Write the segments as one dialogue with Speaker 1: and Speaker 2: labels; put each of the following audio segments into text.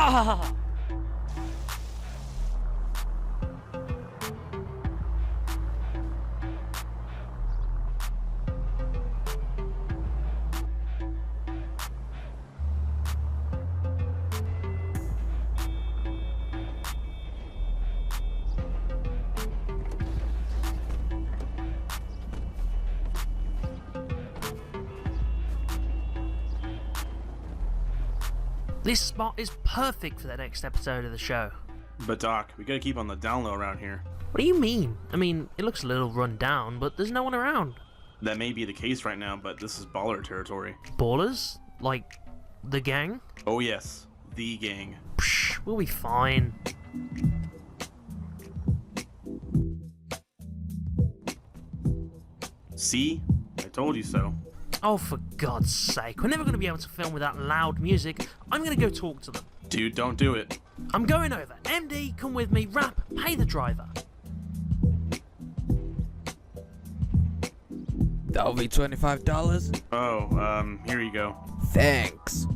Speaker 1: Ah! This spot is perfect for the next episode of the show.
Speaker 2: But Doc, we gotta keep on the down low around here.
Speaker 1: What do you mean? I mean, it looks a little run down, but there's no one around.
Speaker 2: That may be the case right now, but this is baller territory.
Speaker 1: Ballers? Like, the gang?
Speaker 2: Oh yes, the gang.
Speaker 1: Psh, we'll be fine.
Speaker 2: See? I told you so.
Speaker 1: Oh, for God's sake, we're never going to be able to film without loud music. I'm going to go talk to them.
Speaker 2: Dude, don't do it.
Speaker 1: I'm going over. MD, come with me. Rap, pay the driver.
Speaker 3: That'll be $25.
Speaker 2: Oh, here you go.
Speaker 3: Thanks.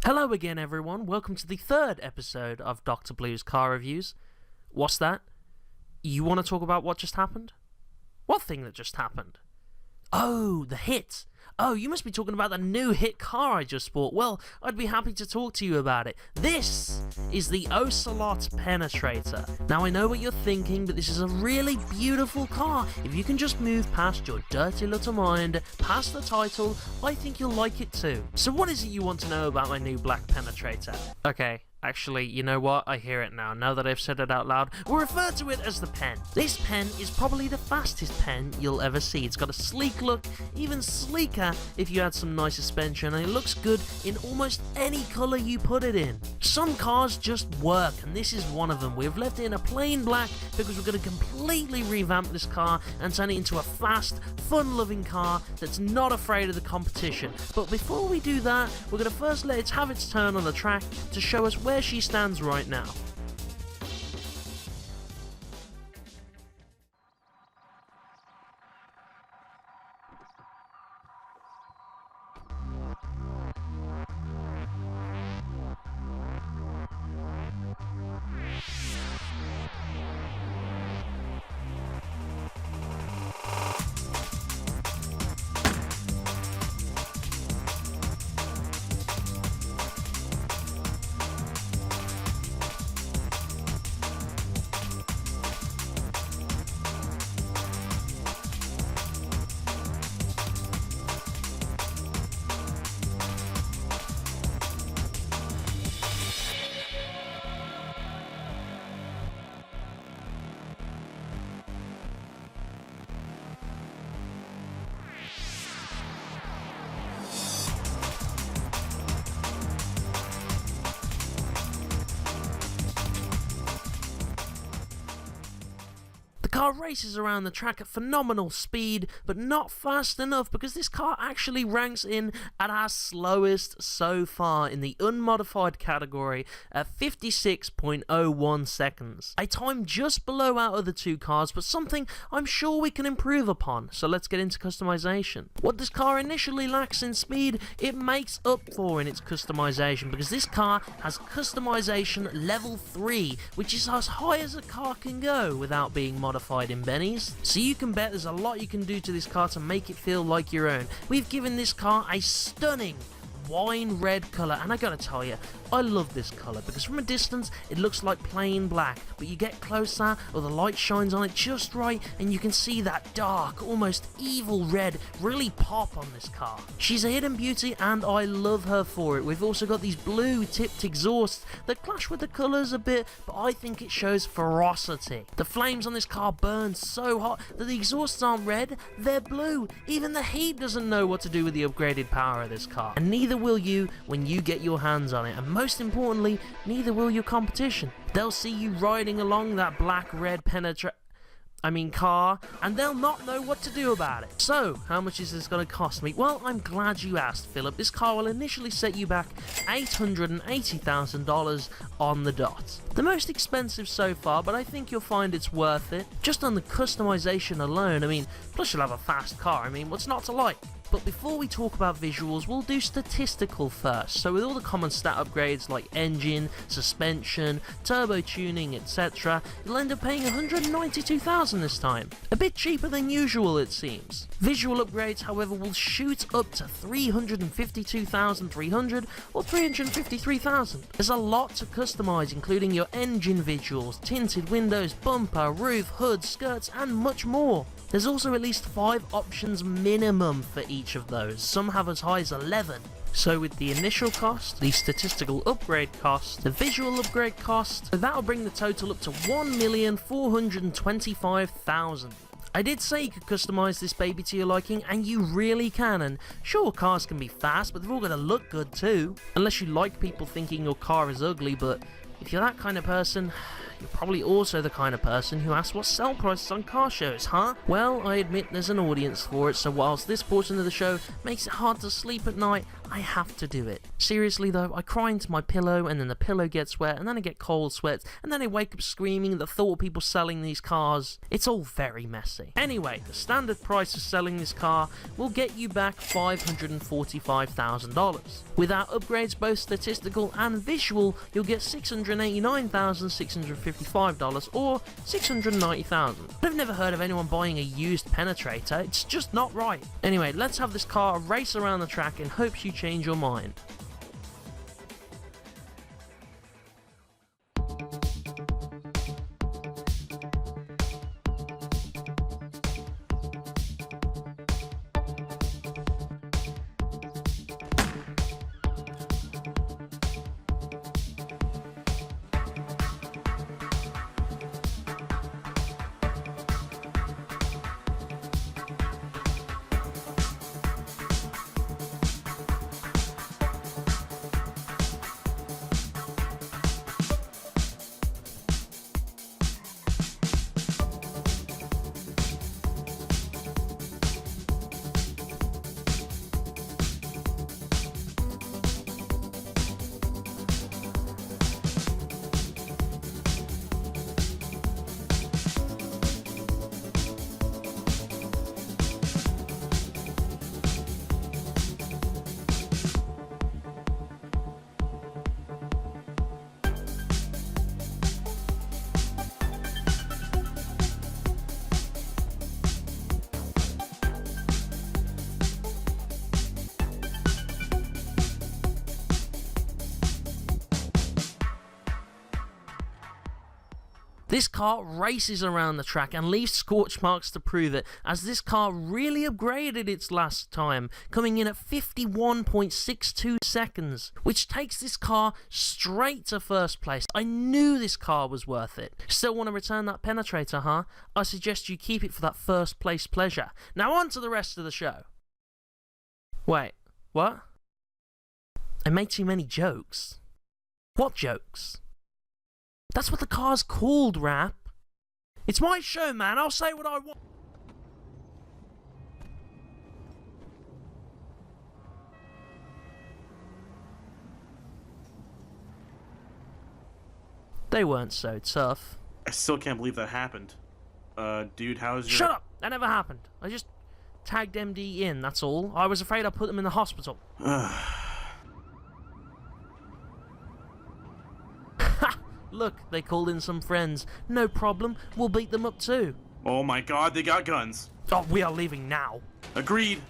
Speaker 1: Hello again, everyone. Welcome to the third episode of Dr. Blue's Car Reviews. What's that? You want to talk about what just happened? What thing that just happened? Oh, the hit. Oh, you must be talking about the new hit car I just bought. Well, I'd be happy to talk to you about it. This is the Ocelot Penetrator. Now, I know what you're thinking, but this is a really beautiful car. If you can just move past your dirty little mind, past the title, I think you'll like it too. So what is it you want to know about my new black Penetrator? Okay. Actually, you know what? I hear it now. Now that I've said it out loud, we'll refer to it as the pen. This pen is probably the fastest pen you'll ever see. It's got a sleek look, even sleeker if you add some nice suspension, and it looks good in almost any colour you put it in. Some cars just work, and this is one of them. We've left it in a plain black because we're going to completely revamp this car and turn it into a fast, fun-loving car that's not afraid of the competition. But before we do that, we're going to first let it have its turn on the track to show us where she stands right now. car races around the track at phenomenal speed, but not fast enough because this car actually ranks in at our slowest so far in the unmodified category at 56.01 seconds. A time just below our other two cars, but something I'm sure we can improve upon. So let's get into customization. What this car initially lacks in speed, it makes up for in its customization, because this car has customization level 3, which is as high as a car can go without being modified in bennies. So you can bet there's a lot you can do to this car to make it feel like your own. We've given this car a stunning wine red colour, and I gotta tell you, I love this colour because from a distance it looks like plain black, but you get closer or the light shines on it just right and you can see that dark, almost evil red really pop on this car. She's a hidden beauty and I love her for it. We've also got these blue tipped exhausts that clash with the colours a bit, but I think it shows ferocity. The flames on this car burn so hot that the exhausts aren't red, they're blue. Even the heat doesn't know what to do with the upgraded power of this car, and neither will you when you get your hands on it, and most importantly, neither will your competition. They'll see you riding along that black-red car, and they'll not know what to do about it. So, how much is this going to cost me? Well, I'm glad you asked, Philip. This car will initially set you back $880,000 on the dot. The most expensive so far, but I think you'll find it's worth it. Just on the customization alone, plus you'll have a fast car, what's not to like? But before we talk about visuals, we'll do statistical first. So with all the common stat upgrades like engine, suspension, turbo tuning, etc., you'll end up paying $192,000 this time. A bit cheaper than usual, it seems. Visual upgrades, however, will shoot up to $352,300 or $353,000. There's a lot to customize, including your engine visuals, tinted windows, bumper, roof, hood, skirts, and much more. There's also at least 5 options minimum for each of those, some have as high as 11. So with the initial cost, the statistical upgrade cost, the visual upgrade cost, that'll bring the total up to $1,425,000. I did say you could customize this baby to your liking, and you really can, and sure, cars can be fast, but they've all got to look good too. Unless you like people thinking your car is ugly, but if you're that kind of person, you're probably also the kind of person who asks what sell prices on car shows, huh? Well, I admit there's an audience for it, so whilst this portion of the show makes it hard to sleep at night, I have to do it. Seriously though, I cry into my pillow, and then the pillow gets wet, and then I get cold sweats, and then I wake up screaming at the thought of people selling these cars. It's all very messy. Anyway, the standard price of selling this car will get you back $545,000. With our upgrades, both statistical and visual, you'll get $689,655 or $690,000. I've never heard of anyone buying a used penetrator, it's just not right. Anyway, let's have this car race around the track in hopes you change your mind. This car races around the track and leaves scorch marks to prove it, as this car really upgraded its last time, coming in at 51.62 seconds, which takes this car straight to first place. I knew this car was worth it. Still want to return that penetrator, huh? I suggest you keep it for that first place pleasure. Now on to the rest of the show. Wait, what? I made too many jokes. What jokes? That's what the car's called, Rap. It's my show, man. I'll say what I want. They weren't so tough.
Speaker 2: I still can't believe that happened. Dude, how's your...
Speaker 1: Shut up! That never happened. I just tagged MD in, that's all. I was afraid I'd put them in the hospital. Ha! Look, they called in some friends. No problem. We'll beat them up too.
Speaker 2: Oh my god, they got guns.
Speaker 1: Oh, we are leaving now.
Speaker 2: Agreed.